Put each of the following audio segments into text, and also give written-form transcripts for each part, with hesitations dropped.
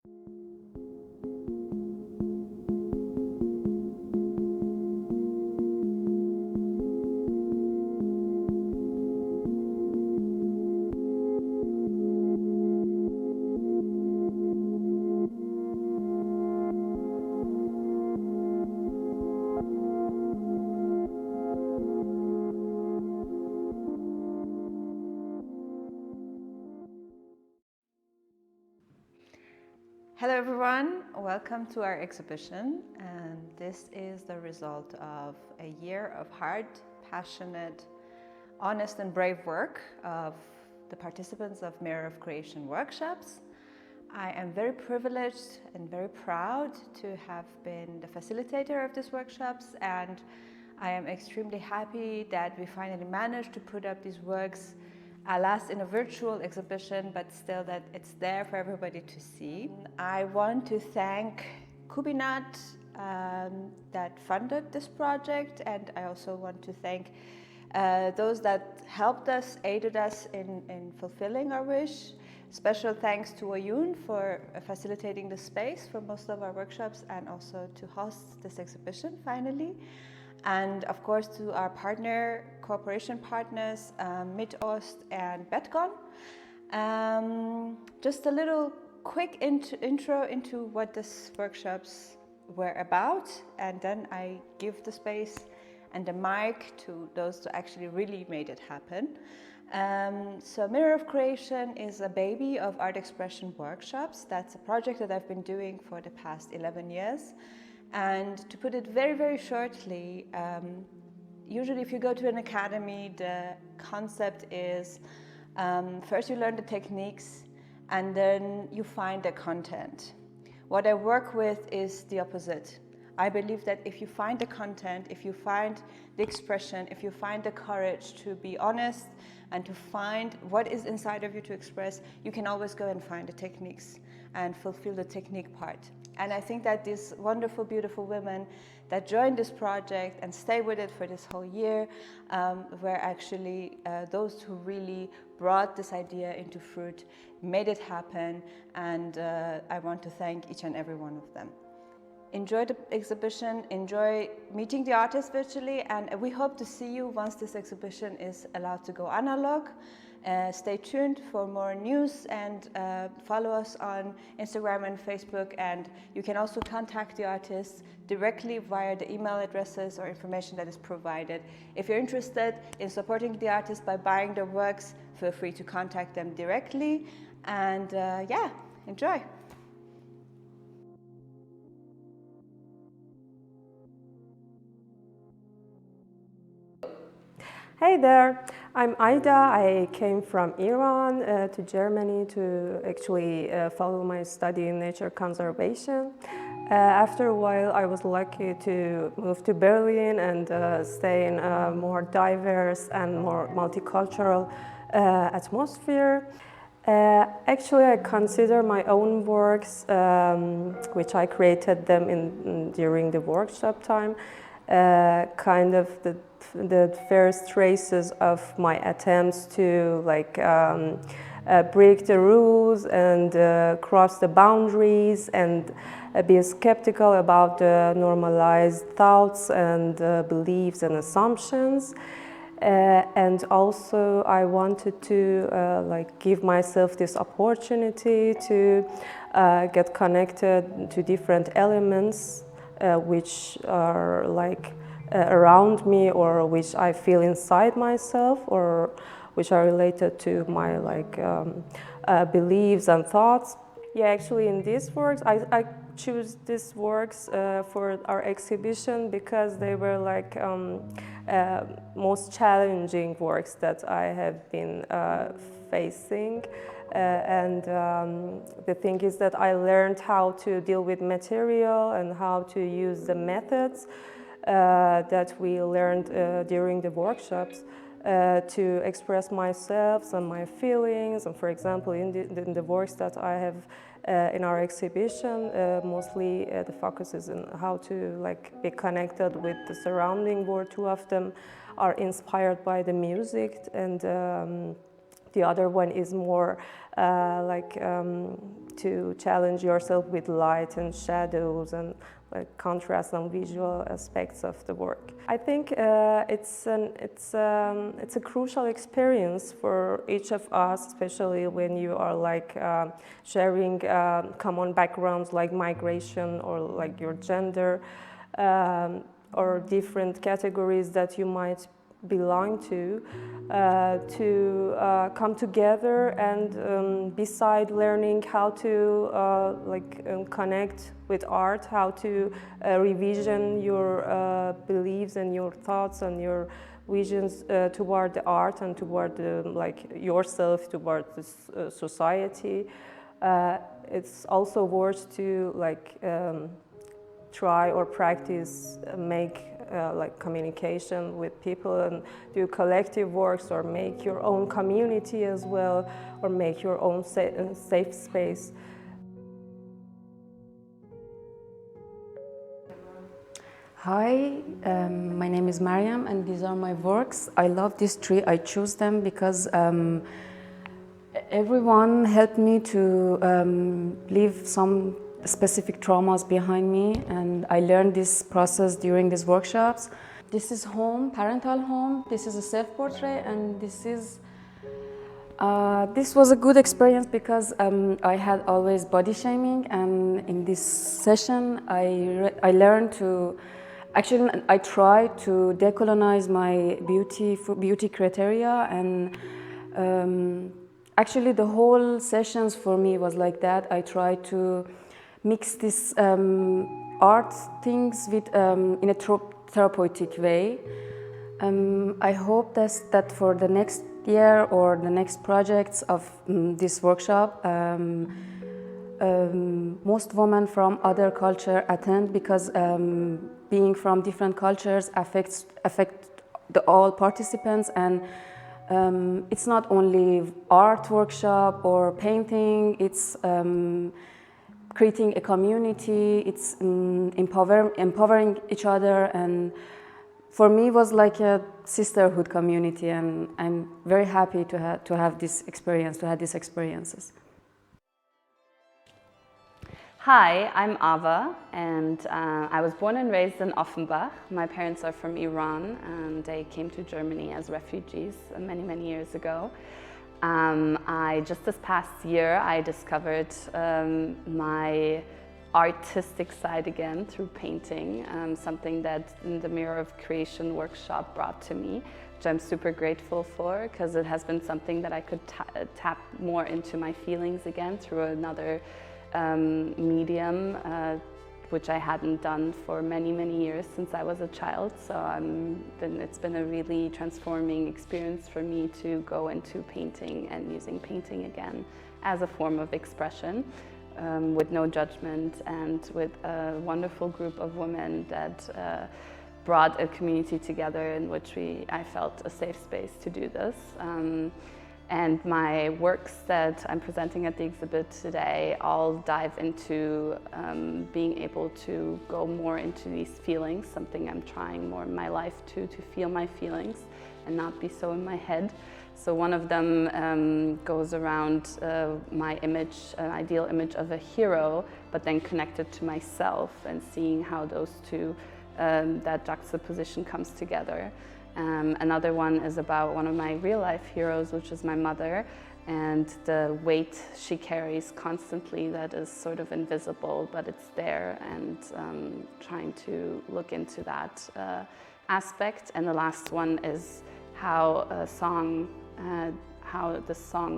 Hello everyone, welcome to our exhibition, and this is the result of a year of hard, passionate, honest and brave work of the participants of Mirror of Creation workshops. I am very privileged and very proud to have been the facilitator of these workshops, and I am extremely happy that we finally managed to put up these works alas in a virtual exhibition, but still that it's there for everybody to see. I want to thank Kubinat that funded this project, and I also want to thank those that helped us, aided us in fulfilling our wish. Special thanks to Oyun for facilitating the space for most of our workshops and also to host this exhibition finally. And of course to our cooperation partners, Midost and Betgon. Just a little quick intro into what these workshops were about, and then I give the space and the mic to those who actually really made it happen. So Mirror of Creation is a baby of art expression workshops. That's a project that I've been doing for the past 11 years. And to put it very, very shortly, usually if you go to an academy, the concept is first you learn the techniques and then you find the content. What I work with is the opposite. I believe that if you find the content, if you find the expression, if you find the courage to be honest and to find what is inside of you to express, you can always go and find the techniques and fulfill the technique part. And I think that these wonderful, beautiful women that joined this project and stay with it for this whole year were actually those who really brought this idea into fruit, made it happen, and I want to thank each and every one of them. Enjoy the exhibition, enjoy meeting the artists virtually, and we hope to see you once this exhibition is allowed to go analog. Stay tuned for more news and follow us on Instagram and Facebook, and you can also contact the artists directly via the email addresses or information that is provided. If you're interested in supporting the artists by buying their works, feel free to contact them directly, and yeah, enjoy. Hey there, I'm Aida. I came from Iran to Germany to actually follow my study in nature conservation. After a while, I was lucky to move to Berlin and stay in a more diverse and more multicultural atmosphere. Actually, I consider my own works, which I created them during the workshop time, kind of the first traces of my attempts to break the rules and cross the boundaries and be skeptical about the normalized thoughts and beliefs and assumptions. And also I wanted to give myself this opportunity to get connected to different elements which are around me, or which I feel inside myself, or which are related to my beliefs and thoughts. Yeah, actually in these works, I choose these works for our exhibition because they were most challenging works that I have been facing. The thing is that I learned how to deal with material and how to use the methods that we learned during the workshops to express myself and my feelings. And for example, in the works that I have in our exhibition, mostly the focus is on how to be connected with the surrounding world. Two of them are inspired by the music, and the other one is more to challenge yourself with light and shadows and like contrast and visual aspects of the work. I think it's a crucial experience for each of us, especially when you are like sharing common backgrounds like migration or like your gender or different categories that you might belong to come together and beside learning how to connect with art, how to revision your beliefs and your thoughts and your visions toward the art and toward like yourself, toward this society. It's also worth to like try or practice make like communication with people and do collective works or make your own community as well or make your own safe space. Hi, my name is Mariam and these are my works. I love these three. I choose them because everyone helped me to leave some specific traumas behind me, and I learned this process during these workshops. This is home, parental home. This is a self-portrait, and this was a good experience because I had always body shaming, and in this session I learned to I tried to decolonize my beauty criteria, and actually the whole sessions for me was like that. I tried to mix this art things with in a therapeutic way. I hope that for the next year or the next projects of this workshop, most women from other culture attend because being from different cultures affect all participants, and it's not only art workshop or painting. It's creating a community, it's empowering each other, and for me it was like a sisterhood community, and I'm very happy to have this experience, to have these experiences. Hi, I'm Ava, and I was born and raised in Offenbach. My parents are from Iran, and they came to Germany as refugees many, many years ago. Just this past year, I discovered my artistic side again through painting, something that the Mirror of Creation workshop brought to me, which I'm super grateful for because it has been something that I could tap more into my feelings again through another medium, which I hadn't done for many, many years since I was a child. So it's been a really transforming experience for me to go into painting and using painting again as a form of expression, with no judgment and with a wonderful group of women that brought a community together in which I felt a safe space to do this. And my works that I'm presenting at the exhibit today all dive into being able to go more into these feelings, something I'm trying more in my life to feel my feelings and not be so in my head. So one of them goes around my image, an ideal image of a hero, but then connected to myself and seeing how those two, that juxtaposition comes together. Another one is about one of my real-life heroes, which is my mother, and the weight she carries constantly that is sort of invisible, but it's there, and trying to look into that aspect. And the last one is how the song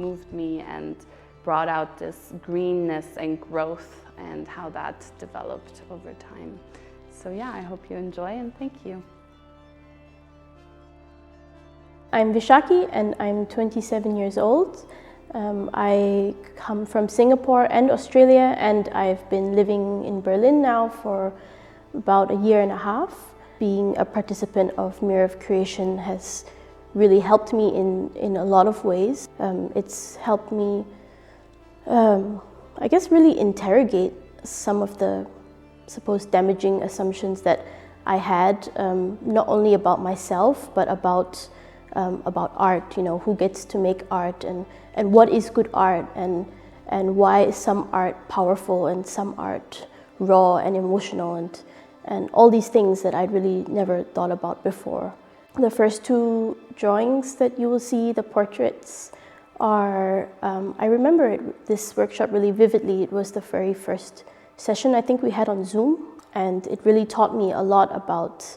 moved me and brought out this greenness and growth, and how that developed over time. So yeah, I hope you enjoy, and thank you. I'm Vishaki and I'm 27 years old. I come from Singapore and Australia, and I've been living in Berlin now for about a year and a half. Being a participant of Mirror of Creation has really helped me in a lot of ways. It's helped me, I guess, really interrogate some of the supposed damaging assumptions that I had, not only about myself, but about art, you know, who gets to make art, and what is good art, and and why is some art powerful and some art raw and emotional, and all these things that I'd really never thought about before. The first two drawings that you will see, the portraits, are, I remember this workshop really vividly. It was the very first session I think we had on Zoom, and it really taught me a lot about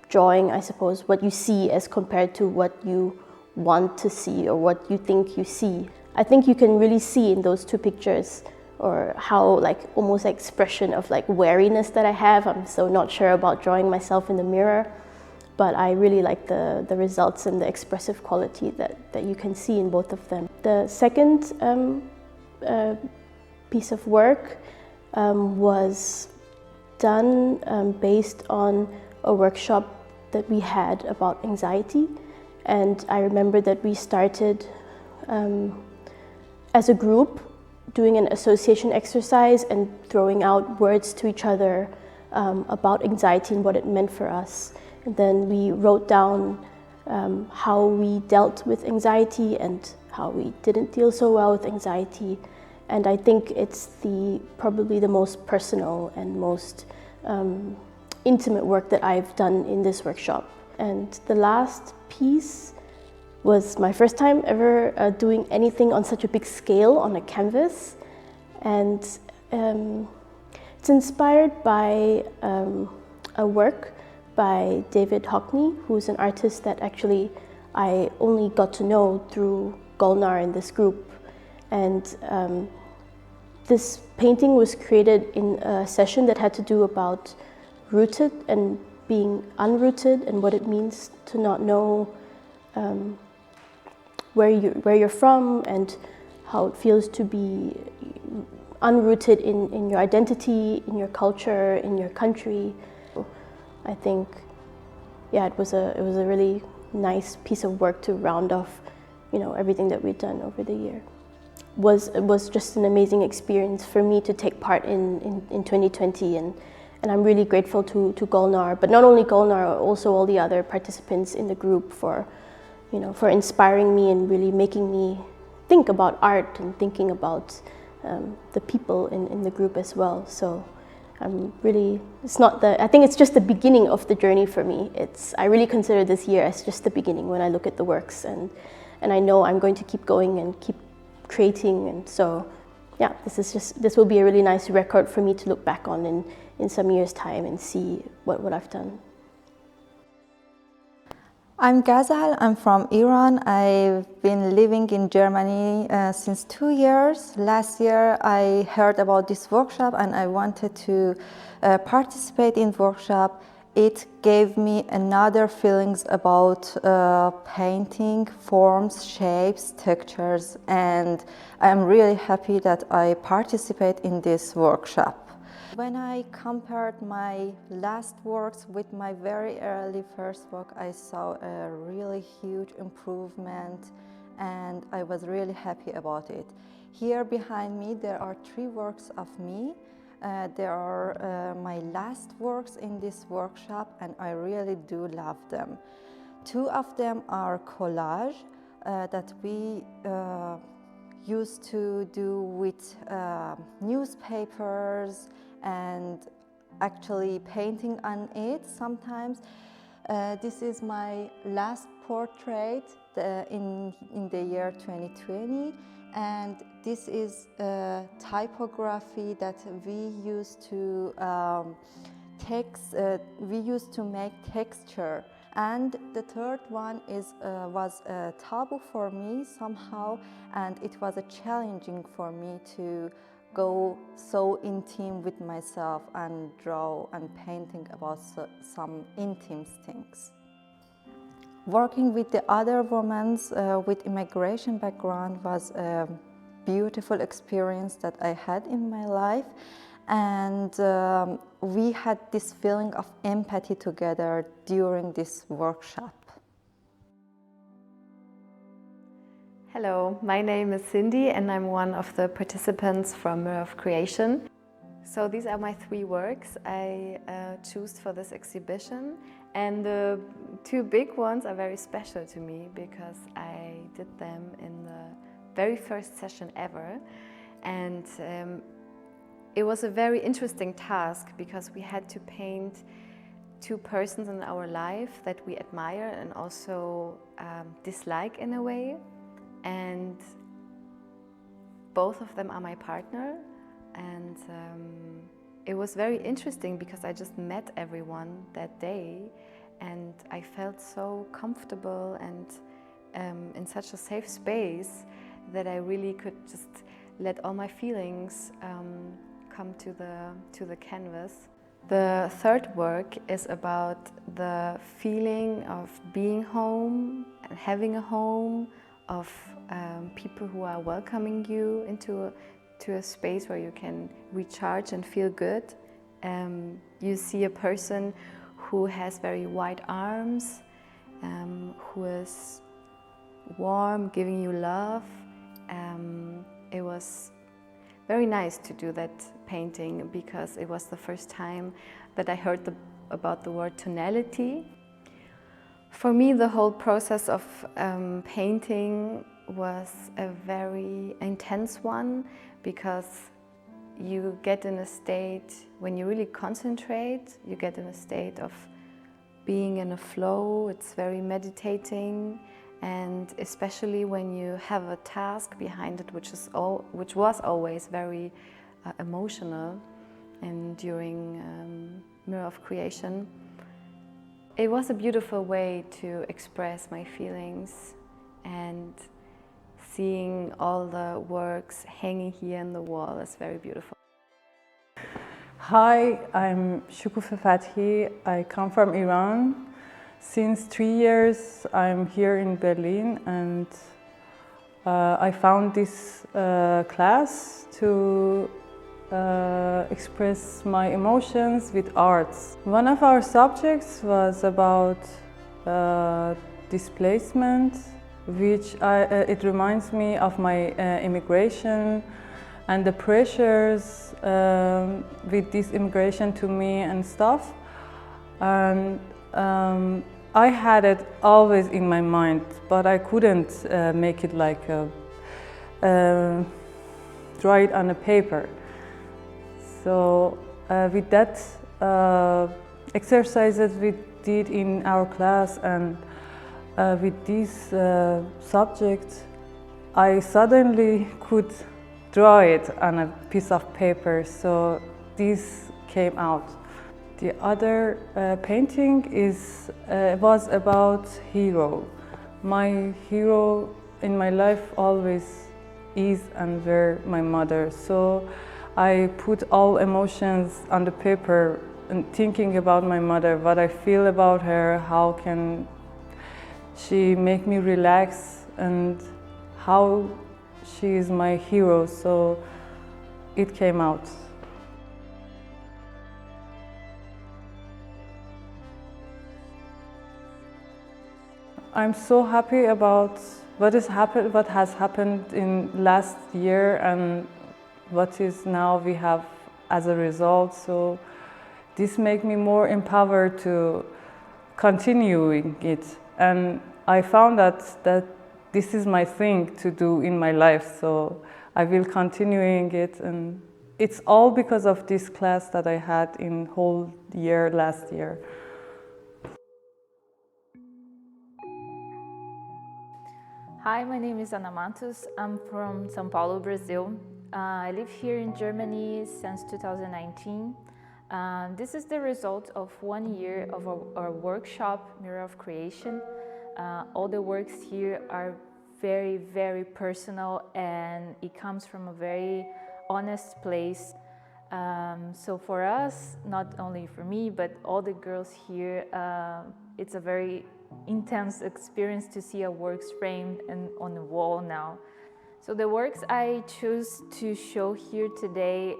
drawing, I suppose, what you see as compared to what you want to see or what you think you see. I think you can really see in those two pictures, or how like almost like expression of like wariness that I have. I'm so not sure about drawing myself in the mirror, but I really like the results and the expressive quality that you can see in both of them. The second piece of work was done based on a workshop that we had about anxiety. And I remember that we started as a group doing an association exercise and throwing out words to each other about anxiety and what it meant for us. And then we wrote down how we dealt with anxiety and how we didn't deal so well with anxiety. And I think it's probably the most personal and most intimate work that I've done in this workshop. And the last piece was my first time ever doing anything on such a big scale on a canvas. And it's inspired by a work by David Hockney, who's an artist that actually I only got to know through Gulnar in this group. And this painting was created in a session that had to do about rooted and being unrooted, and what it means to not know where you're from, and how it feels to be unrooted in your identity, in your culture, in your country. I think, yeah, it was a really nice piece of work to round off, everything that we've done over the year. It was just an amazing experience for me to take part in 2020, and I'm really grateful to Gulnar, but not only Gulnar, also all the other participants in the group for inspiring me and really making me think about art and thinking about the people in the group as well. So I think it's just the beginning of the journey for me. I really consider this year as just the beginning when I look at the works, and I know I'm going to keep going and keep creating. And so, yeah, this will be a really nice record for me to look back on in some years' time and see what I've done. I'm Ghazal, I'm from Iran. I've been living in Germany since 2 years. Last year I heard about this workshop and I wanted to participate in the workshop. It gave me another feelings about painting, forms, shapes, textures, and I'm really happy that I participate in this workshop. When I compared my last works with my very early first work, I saw a really huge improvement and I was really happy about it. Here behind me there are 3 works of me. There are my last works in this workshop and I really do love them. 2 of them are collage that we used to do with newspapers and actually painting on it sometimes. This is my last portrait in the year 2020, and this is typography that we used to make texture. And the third one was a taboo for me somehow, and it was challenging for me to go so intimate with myself and draw and painting about some intimate things. Working with the other women with immigration background was a beautiful experience that I had in my life, and we had this feeling of empathy together during this workshop. Hello, my name is Cindy and I'm one of the participants from Mirror of Creation. So these are my 3 works I chose for this exhibition, and the 2 big ones are very special to me because I did them in the very first session ever. And it was a very interesting task because we had to paint two persons in our life that we admire and also dislike in a way. And both of them are my partner. And it was very interesting because I just met everyone that day and I felt so comfortable and in such a safe space that I really could just let all my feelings come to the canvas. The third work is about the feeling of being home and having a home, of people who are welcoming you into a space where you can recharge and feel good. You see a person who has very wide arms, who is warm, giving you love. It was very nice to do that painting because it was the first time that I heard about the word tonality. For me, the whole process of painting was a very intense one because you get in a state, when you really concentrate, you get in a state of being in a flow. It's very meditating, and especially when you have a task behind it, which was always very emotional. And during Mirror of Creation, it was a beautiful way to express my feelings, and seeing all the works hanging here on the wall is very beautiful. Hi, I'm Shukufa Fathi. I come from Iran. Since 3 years, I'm here in Berlin, and I found this class to express my emotions with arts. One of our subjects was about displacement, which it reminds me of my immigration and the pressures with this immigration to me and stuff. And I had it always in my mind, but I couldn't make it like draw it on a paper. So with that exercises we did in our class, and with this subject, I suddenly could draw it on a piece of paper, so this came out. The other painting was about hero. My hero in my life always is and were my mother, so I put all emotions on the paper and thinking about my mother, what I feel about her, how can she make me relax, and how she is my hero, so it came out. I'm so happy about what has happened in last year and what is now we have as a result. So this makes me more empowered to continuing it. And I found that this is my thing to do in my life, so I will continuing it. And it's all because of this class that I had in whole year last year. Hi, my name is Ana Matos. I'm from São Paulo, Brazil. I live here in Germany since 2019. This is the result of 1 year of our workshop, Mirror of Creation. All the works here are very, very personal, and it comes from a very honest place. So for us, not only for me, but all the girls here, it's a very intense experience to see our works framed and on the wall now. So the works I choose to show here today,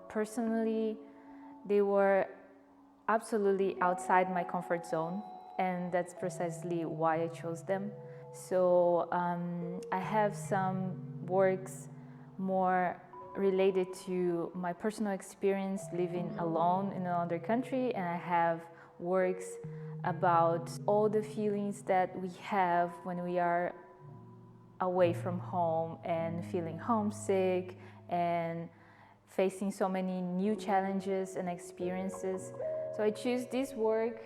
personally, they were absolutely outside my comfort zone, and that's precisely why I chose them. So I have some works more related to my personal experience living alone in another country, and I have works about all the feelings that we have when we are away from home and feeling homesick and facing so many new challenges and experiences. So I choose this work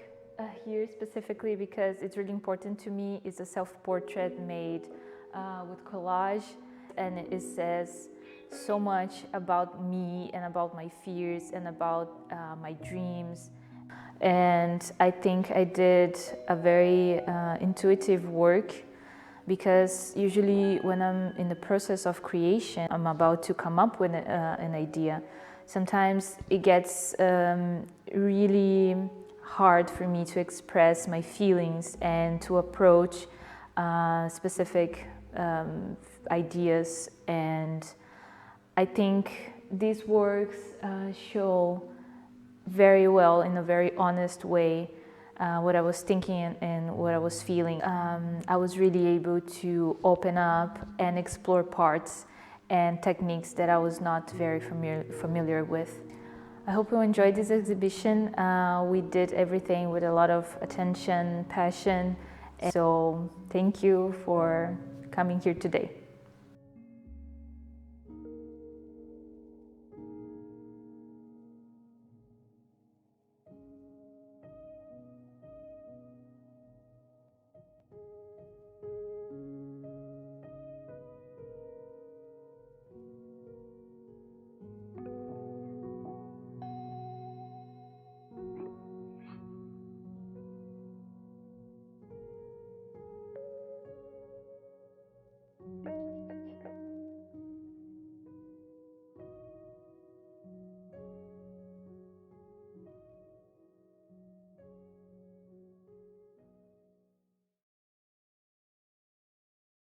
here specifically because it's really important to me. It's a self-portrait made with collage, and it says so much about me and about my fears and about my dreams. And I think I did a very intuitive work, because usually when I'm in the process of creation, I'm about to come up with an idea. Sometimes it gets really hard for me to express my feelings and to approach specific ideas. And I think these works show very well, in a very honest way, what I was thinking and what I was feeling. I was really able to open up and explore parts and techniques that I was not very familiar with. I hope you enjoyed this exhibition. We did everything with a lot of attention, passion. So thank you for coming here today.